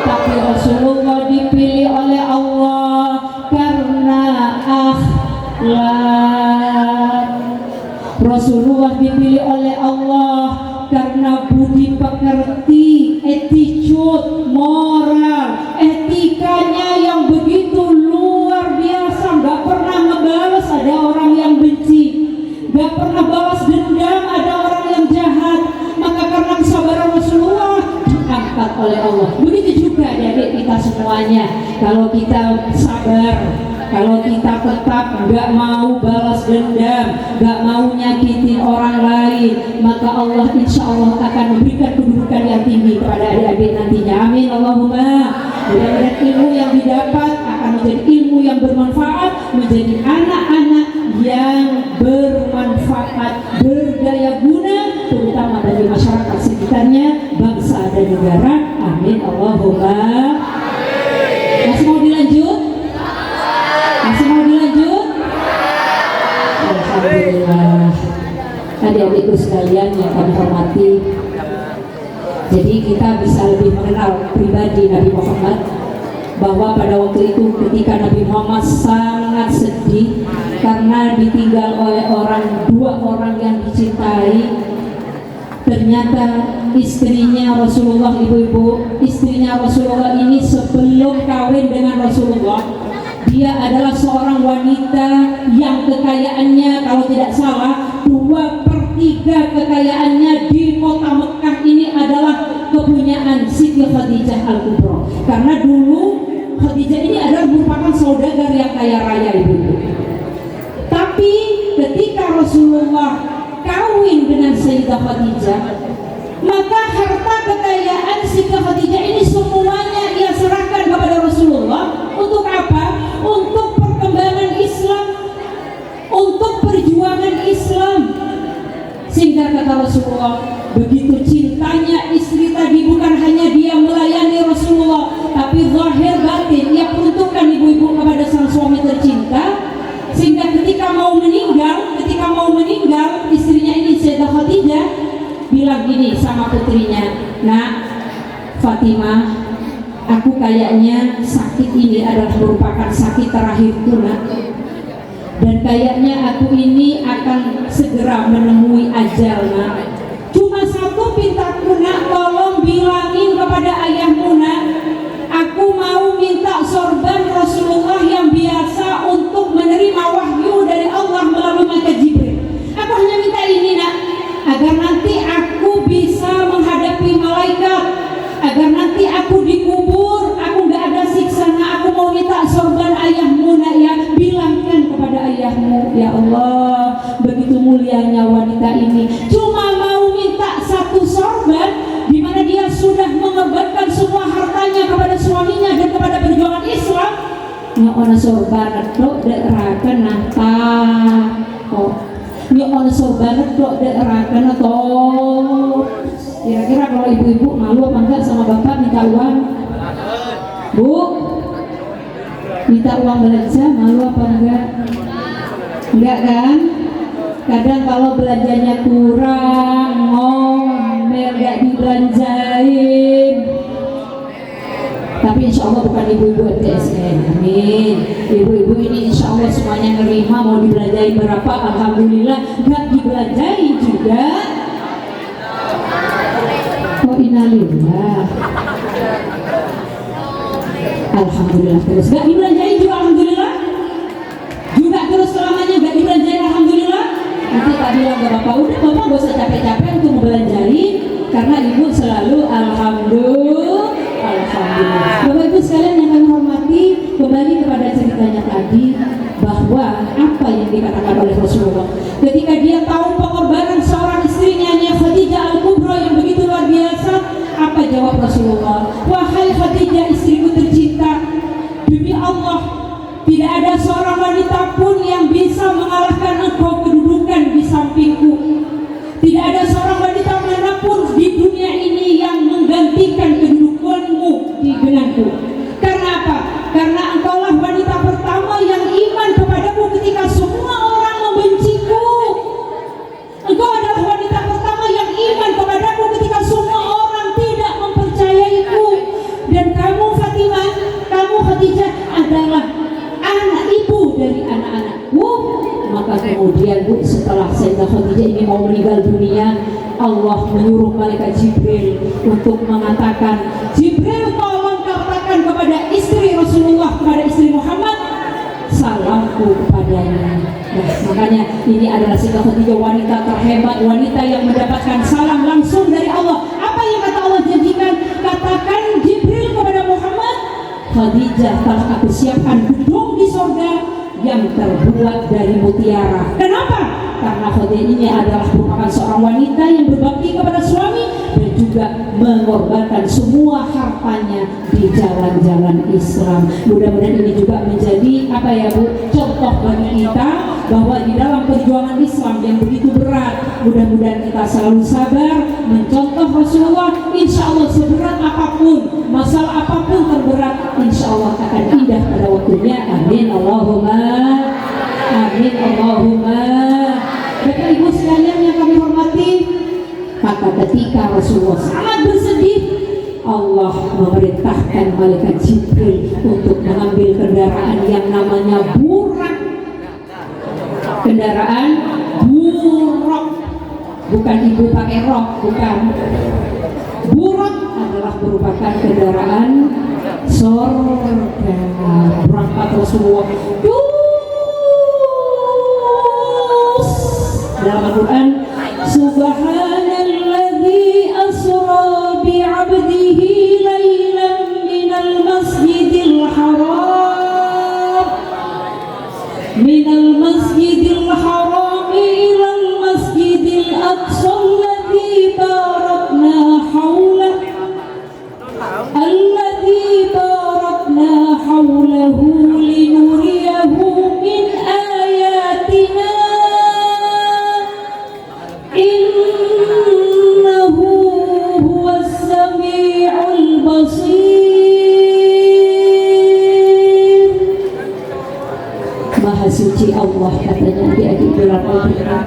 Tapi Rasulullah dipilih oleh Allah karena akhlak. Rasulullah dipilih oleh Allah karena budi pekerti, attitude, moral, etikanya yang begitu luar biasa. Gak pernah ngebales ada orang yang benci, gak pernah balas dendam ada orang yang jahat. Maka karena kesabaran Rasulullah diangkat oleh Allah. Begitu juga adik-adik kita semuanya. Kalau kita sabar, kalau kita tetap gak mau balas dendam, gak mau nyakitin orang lain, maka Allah insya Allah akan memberikan kedudukan yang tinggi kepada adik-adik nantinya. Amin Allahumma. Mudah-mudahan ilmu yang didapat akan menjadi ilmu yang bermanfaat, menjadi anak-anak yang bermanfaat, berdaya guna, terutama bagi masyarakat sekitarnya, bangsa dan negara. Amin Allahumma. Masih mau dilanjut? Masih mau dilanjut? Alhamdulillah. Adik-adik Ibu sekalian yang kami hormati, jadi kita bisa lebih mengenal pribadi Nabi Muhammad, bahwa pada waktu itu ketika Nabi Muhammad sangat sedih karena ditinggal oleh dua orang yang dicintai. Ternyata istrinya Rasulullah, ibu-ibu, istrinya Rasulullah ini sebelum kawin dengan Rasulullah, dia adalah seorang wanita yang kekayaannya kalau tidak salah 2/3 kekayaannya di kota Mekah ini adalah kepunyaan Siti Khadijah Al-Kubra. Karena dulu Khadijah ini adalah merupakan saudagar yang kaya raya, ibu-ibu. Tapi ketika Rasulullah kawin dengan Sayyidah Khadijah, maka harta kekayaan Sayyidah Khadijah ini semuanya ia serahkan kepada Rasulullah. Untuk apa? Untuk perkembangan Islam, untuk perjuangan Islam. Sehingga kata Rasulullah, begitu cintanya istri tadi, bukan hanya dia melayani Rasulullah, tapi zahir batin ia peruntukkan ibu-ibu kepada sang suami tercinta. Sehingga ketika mau meninggal, istrinya ini Sayyidah Khadijah bilang gini sama putrinya, "Nak, Fatimah, aku kayaknya sakit ini adalah merupakan sakit terakhirku, Nak. Dan kayaknya aku ini akan segera menemui ajal, Nak. Cuma satu pintaku, Nak, tolong bilangin kepada ayahmu, Nak, aku mau minta sorban Rasulullah yang biasa untuk menerima wahyu dari Allah melalui malaikat Jibril. Aku hanya minta ini, Nak, agar nanti aku bisa menghadapi malaikat, agar nanti aku dikubur, aku gak ada siksa, Nak. Aku mau minta sorban ayahmu, Nak, ya. Bilangkan kepada ayahmu." Ya Allah, begitu mulianya wanita ini, cuma mau minta satu sorban, di mana dia sudah mengorbankan semua hartanya kepada suaminya dan kepada perjuangan Islam. Nya ona sorban tok dek rakan nata kok. Nya ona sorban tok dek rakan atau kira-kira kalau ibu-ibu malu apa enggak sama bapak minta uang? Bu, minta uang belanja malu apa enggak? Enggak kan? Kadang kalau belanjanya kurang, ngomel, gak dibelanjain. Tapi insya Allah bukan ibu-ibu MTSN, amin. Ibu-ibu ini insya Allah semuanya nerima, mau dibelanjain berapa, alhamdulillah. Gak dibelanjain juga, oh innalillah, alhamdulillah. Terus gak dibelanjain juga alhamdulillah, juga terus selamanya gak dibelanjain alhamdulillah. Nanti tak bilang ke bapak, udah bapak gak usah capek-capek untuk membelanjain, karena ibu selalu alhamdulillah. Bapak Ibu sekalian yang kami hormati, kembali kepada ceritanya tadi, bahwa apa yang dikatakan oleh Rasulullah ketika dia tahu pengorbanan seorang istrinya Khadijah Al-Kubra yang begitu luar biasa. Apa jawab Rasulullah? "Wahai Khadijah, istriku tercinta, demi Allah tidak ada seorang wanita pun yang bisa mengalahkan engkau kedudukan di sampingku. Tidak ada seorang wanita manapun di dunia ini yang menggantikan kedudukanmu di denganku. Karena apa? Karena engkaulah wanita pertama yang iman kepadaku ketika semua orang membenciku. Engkau adalah wanita pertama yang iman kepadaku ketika semua orang tidak mempercayaiku. Dan kamu Fatimah, kamu Khadijah adalah anak ibu dari anak-anakku." Maka kemudian Bu, setelah Sayyidah Khadijah ini mau meninggal dunia, Allah menyuruh malaikat Jibril untuk mengatakan, "Jibril, tolong katakan kepada istri Rasulullah, kepada istri Muhammad, salamku kepadanya." Nah, makanya ini adalah Sayyidah Khadijah, wanita terhebat, wanita yang mendapatkan salam langsung dari Allah. Apa yang kata Allah janjikan? Katakan Jibril kepada Muhammad, "Khadijah telah aku siapkan gedung di surga yang terbuat dari mutiara." Kenapa? Karena Khadijah ini adalah merupakan seorang wanita yang berbakti kepada suami dan juga mengorbankan semua hartanya di jalan-jalan Islam. Mudah-mudahan ini juga menjadi apa ya Bu, contoh bagi kita bahwa di dalam perjuangan Islam yang begitu berat, mudah-mudahan kita selalu sabar mencontoh Rasulullah. Insya Allah seberat apapun, masalah apapun terberat, insya Allah akan indah pada waktunya. Amin Allahumma, amin Allahumma. Bapak Ibu sekalian yang kami hormati, maka ketika Rasulullah sangat bersedih, Allah memerintahkan malaikat Jibril untuk mengambil kendaraan yang namanya burak. Kendaraan burak, bukan ibu pakai rok, bukan. Burak adalah merupakan kendaraan surga. Berangkat Rasulullah dalam Al-Quran, Subhanalladzi asra bi'abdihi laylan minal masjidil haram ilal masjidil aqsa alladzi barakna hawlahu linuriyahu min ayatina innahu huwas sami'ul basir. Maha suci Allah, katanya adik-adik dalam Al-Quran.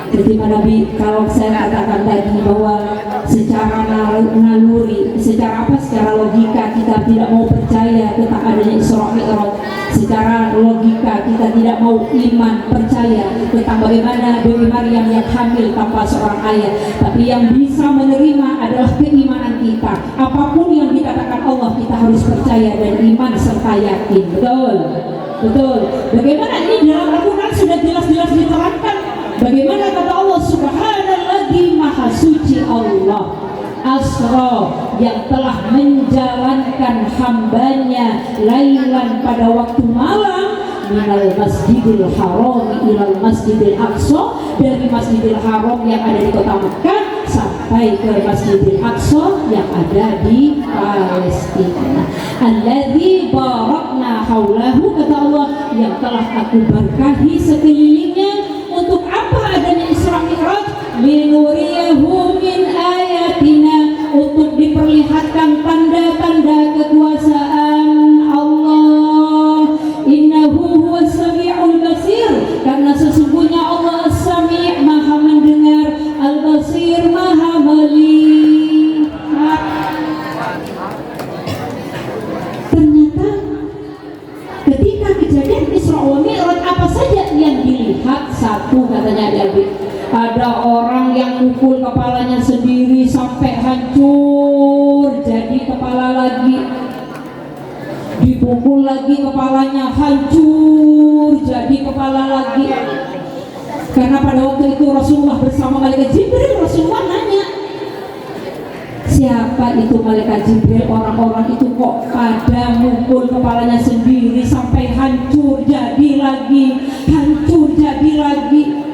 Jadi Nabi, kalau saya katakan tadi bahwa secara naluri, secara logika kita tidak mau percaya tentang adanya Isra Mi'raj, secara logika kita tidak mau iman percaya tentang bagaimana Dewi Maryam yang hamil tanpa seorang ayah, tapi yang bisa menerima adalah keimanan kita. Apapun yang dikatakan Allah, kita harus percaya dan iman serta yakin. Betul. Bagaimana ini dalam Al-Quran sudah jelas-jelas diterangkan. Bagaimana kata Allah, Subhanalladzi, maha suci Allah, asra, yang telah menjalankan hambanya lailan, pada waktu malam, minal masjidil haram ilal masjidil aqsa, dari masjidil haram yang ada di kota Mekah sampai ke masjidil aqsa yang ada di Palestina. Alladzi barakna haulahu, kata Allah, yang telah aku berkahi sekelilingnya. Untuk apa adanya Isra Mi'raj? Linuriyahu min ayatina, untuk diperlihatkan tanda-tanda kekuasaan Allah. Innahu huwas sami'ul basir, karena sesungguhnya Allah as-sami', maha mendengar, al-basir, maha melihat. Ternyata ketika kejadian Isra wa Mi'raj, apa saja yang dilihat? Satu, katanya David, ada orang yang mukul kepalanya sendiri sampai hancur jadi kepala lagi, dipukul lagi kepalanya hancur jadi kepala lagi. Karena pada waktu itu Rasulullah bersama malaikat Jibril, Rasulullah nanya, siapa itu malaikat Jibril? Orang-orang itu kok pada mukul kepalanya sendiri sampai hancur jadi lagi, hancur jadi lagi.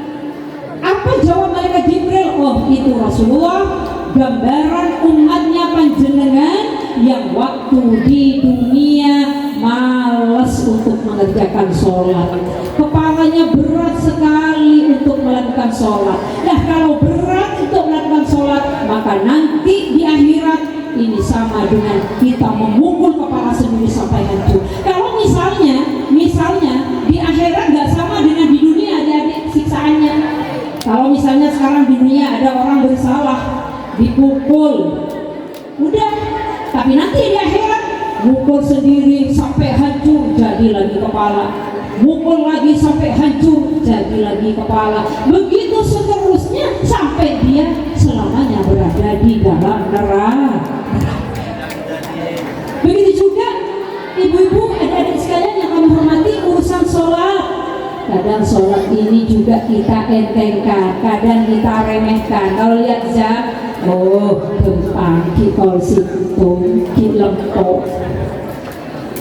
Apa jawab malaikat Jibril? Oh, itu Rasulullah, gambaran umatnya panjenengan yang waktu di dunia malas untuk mengerjakan sholat, kepalanya berat sekali untuk melakukan sholat. Nah, kalau berat untuk melakukan sholat, maka nanti di akhirat ini sama dengan kita memukul kepala sendiri sampai hancur. Kalau misalnya di akhirat nggak sama dengan di dunia, adik-adik, siksaannya. Kalau misalnya sekarang di dunia ada orang bersalah, dipukul, udah. Tapi nanti di akhirat mukul sendiri sampai hancur jadi lagi kepala, mukul lagi sampai hancur jadi lagi kepala. Begitu seterusnya sampai dia selamanya berada di dalam neraka. Begitu juga ibu-ibu, adik-adik sekalian yang kami hormati, urusan sholat. Kadang sholat ini juga kita entengkan, kadang kita remehkan. Kalau lihat jam, oh pagi kol situng ki lempok.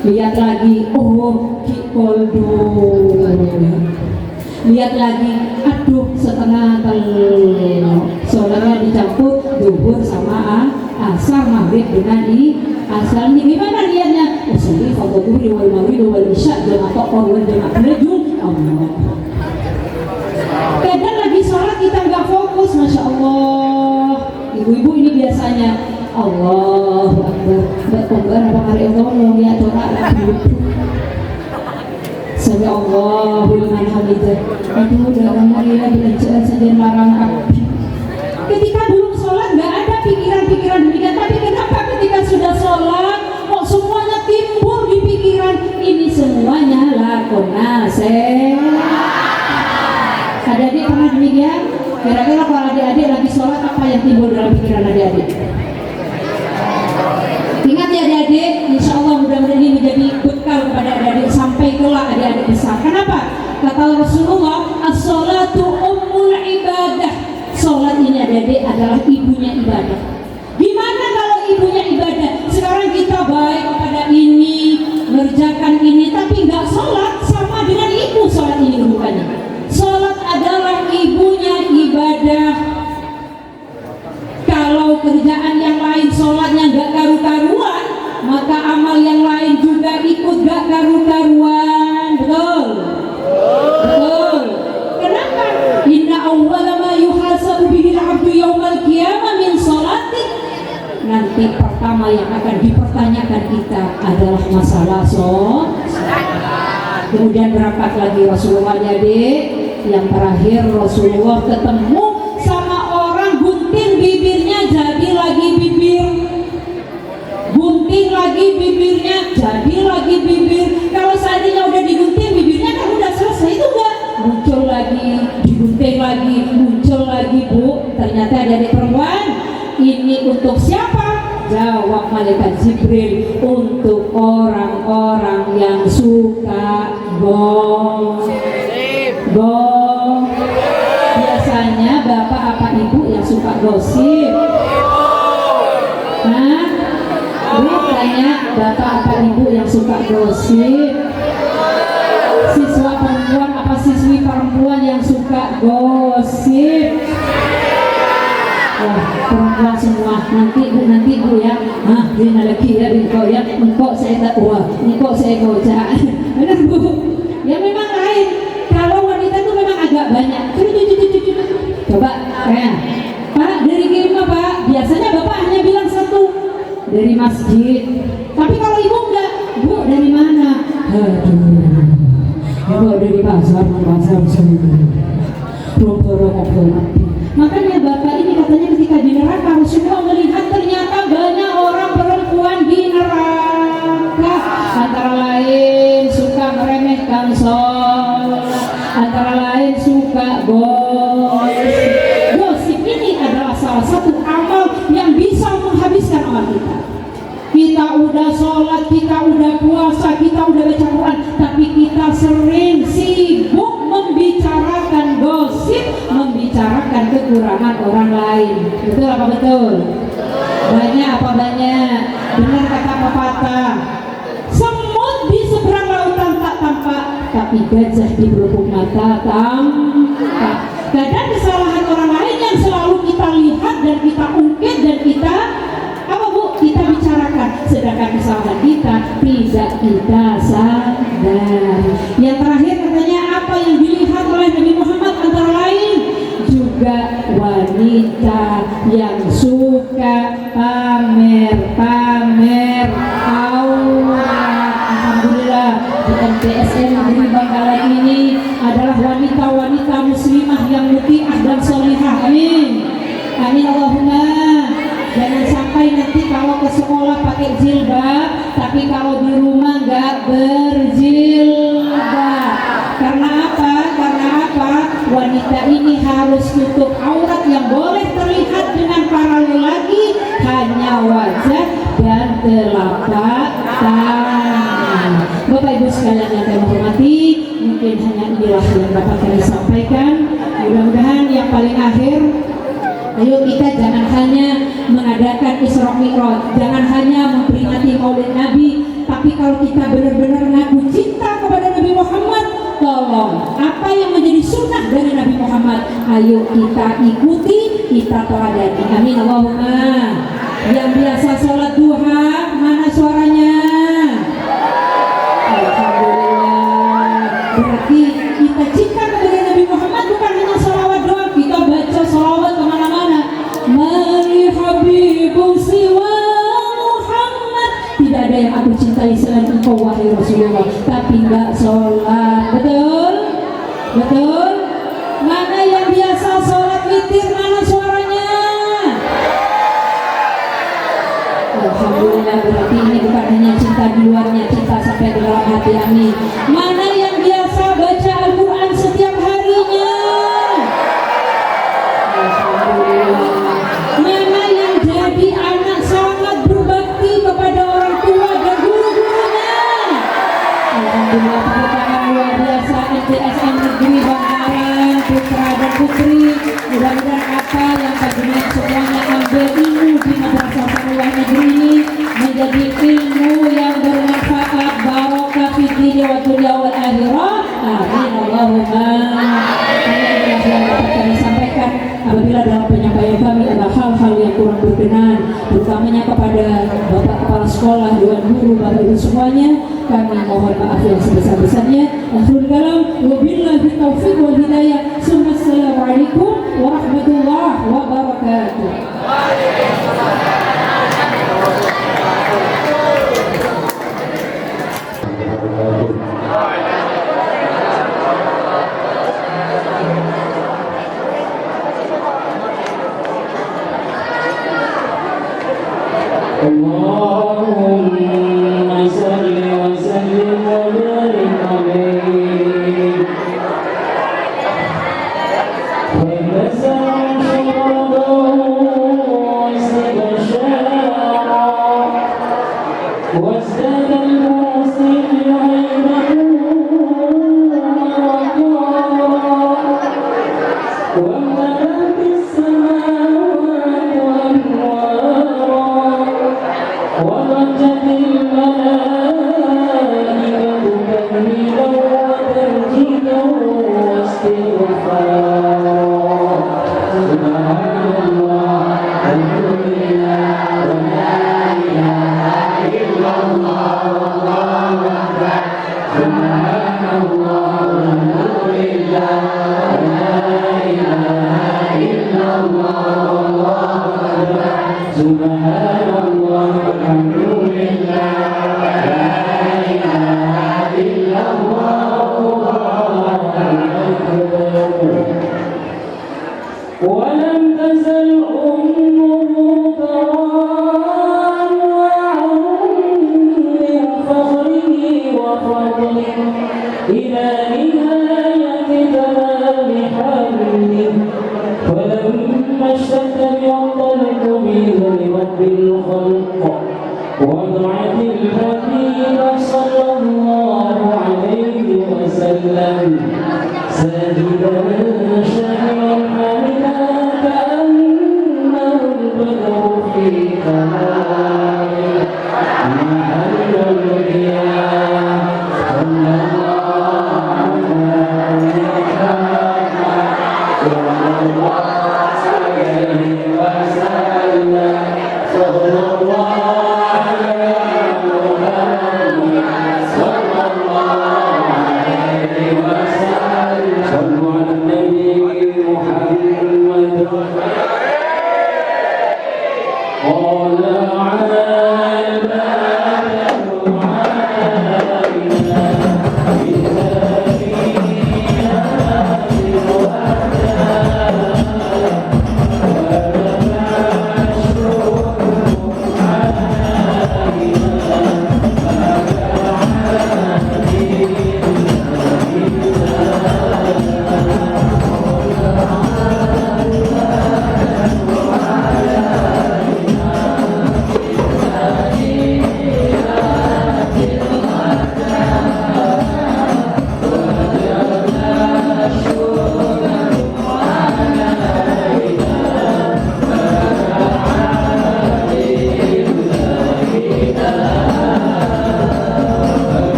Lihat lagi, oh ki koldo. Lihat lagi, aduh setengah telur. Sholatnya dicampur duhur sama asar, maghrib dengan asal. Ini gimana lihatnya? Usulli fadhuhri wal maghrib wal isya jama'a wal jama'a rajul. Allah. Kadang lagi sholat kita nggak fokus, masya Allah. Ibu-ibu ini biasanya Allahu Akbar, mbak pembar apa hari Allah mau lihat corak lagi. sami Allahu liman hamidah. Aduh, udah alhamdulillah belajar saja larang api. Ketika belum sholat nggak ada pikiran-pikiran demikian, tapi kenapa ketika sudah sholat kok semuanya timbul di pikiran? Ini semuanya lakona adik-adik pernah demikian? Kira-kira kalau adik-adik lagi sholat apa yang timbul dalam pikiran adik-adik? Ingat ya adik-adik, insya Allah mudah-mudahan ini menjadi bekal kepada adik-adik sampai kelak adik-adik besar. Kenapa? Kata Rasulullah, as-sholatu ummul ibadah. Sholat ini adik-adik adalah ibunya ibadah. Gimana kalau ibunya ibadah? Sekarang kita baik kepada ini, mengerjakan ini, tapi nggak sholat, sama dengan ibu sholat ini bukannya. Sholat adalah ibunya ibadah. Kalau kerjaan yang lain sholatnya nggak karu-karuan, maka amal yang lain juga ikut gak karu-karuan. Betul? Betul. Kenapa? Inna awwala ma yuhasabu bihil abdu yaumal qiyamah min sholati. Nanti pertama yang akan dipertanyakan kita adalah masalah sholat. Kemudian berangkat lagi Rasulullah jadi. Yang terakhir Rasulullah ketemu sama orang gunting bibirnya jadi lagi bibir, gunting lagi bibirnya jadi lagi bibir. Kalau seandainya udah digunting bibirnya kan udah selesai, itu enggak, muncul lagi, digunting lagi, muncul lagi. Bu, ternyata ada perempuan. Ini untuk siapa? Jawab malaikat Jibril, untuk orang-orang yang suka biasanya bapak apa ibu yang suka gosip? Hah? Bu tanya, bapak apa ibu yang suka gosip? Siswa perempuan apa siswi perempuan yang suka gosip? Wah, perempuan semua. Nanti bu ya. Hah, dia lagi ya, engkau ya, engkau saya tak wah, engkau saya gojak. Benar bu? Ya memang lain. Kalau wanita itu memang agak banyak. Coba, Pak, dari kiriman Pak. Biasanya bapak hanya bilang satu, dari masjid. Tapi kalau ibu enggak, bu dari mana? Aduh, ibu dari pasar semua. Ngobrol. Makanya bapak ini katanya ketika di neraka Rasulullah melihat ternyata banyak orang perempuan di neraka. Antara lain suka meremehkan sholat, antara lain suka gosip. Gosip ini adalah salah satu amal yang bisa menghabiskan amal kita. Kita udah sholat, kita udah puasa, kita udah baca Quran, tapi kita sering sibuk membicarakan gosip, membicarakan kekurangan orang lain. Betul apa betul? Banyak apa banyak? Benar kata pepatah, semut di seberang lautan tak tampak, tapi gajah di pelupuk mata tampak. Kadang kesalahan orang lain yang selalu kita lihat dan kita ungkit dan kita kita bicarakan, sedangkan kesalahan kita tidak kita sadar. Yang terakhir katanya apa yang dilihat oleh Nabi Muhammad antara lain juga wanita yang suka pamer aurat. Alhamdulillah di MTSN Negeri Bangkalan ini adalah wanita-wanita muslimah yang mutiah dan solihah. Amin. Amin Allahumma. Jangan sampai nanti kalau ke sekolah pakai jilbab, tapi kalau di rumah nggak berjilbab. Karena apa? Wanita ini harus tutup aurat yang boleh terlihat dengan para lelaki hanya wajah dan telapak tangan. Bapak Ibu sekalian yang kami hormati, mungkin hanya inilah yang dapat kami sampaikan. Mudah-mudahan yang paling akhir, ayo kita jangan hanya mengadakan Isra Mi'raj, jangan hanya memperingati Maulid Nabi, tapi kalau kita benar-benar ngaku cinta kepada Nabi Muhammad, tolong apa yang menjadi sunnah dari Nabi Muhammad, ayo kita ikuti, kita teladani. Amin Allahumma. Yang biasa sholat duha, mana suaranya? Alhamdulillah. Berarti kita cinta kepada Nabi Muhammad bukan hanya sholawat doang, kita baca sholawat kemana-mana. Mari Habibun siwa Muhammad. Tidak ada yang aku cintai selain engkau wahai Rasulullah, tapi enggak sholat. Betul? Mana yang biasa sholat witir, mana suaranya? Alhamdulillah, berarti ini bukan hanya cinta di luarnya, cinta sampai di dalam hati. Amin. Mana yang biasa baca Al-Quran setiap harinya? Alhamdulillah. Mana yang jadi anak sangat berbakti kepada orang tua dan guru-gurunya? Alhamdulillah, tepuk tangan luar biasa MTSN Negeri Bangkalan, putra dan putri. Mudah-mudahan apa yang panjenengan semuanya ambil ilmu di Madrasah Sanawiyah Negeri ini menjadi ilmu yang bermanfaat, barokah fi dunya wa dunya wal akhirah. Amin Allahumma. Ini yang dapat kami sampaikan. Apabila dalam penyampaian kami ada hal-hal yang kurang berkenan, terutamanya kepada Bapak Kepala Sekolah, Dewan Guru, Bapak Ibu semuanya, kami mohon maaf yang sebesar-besarnya. Akhirul kalam, wabillahi taufiq wal hidayah. Assalamualaikum warahmatullahi wabarakatuh. Allahumma salli wa sallim wa barik alaihi wa basam syuradahu wa istibashara wa istadal musil aynahu wa malatis samawati wal وضجت الملائكة تكبيرا وتمجيدا واستغفارا سبحان الله الحمد لله ولا إله إلا الله والله أكبر سبحان الله الحمد لله ولا إله إلا الله والله أكبر سبحان الله الحمد لله لا إله إلا الله والله أكبر ولم تزل أمه تراء من فخره وفضله إلى نهاية تمام حمله فلما اشتد ينطلق به لرب الخلق وضعت الحديد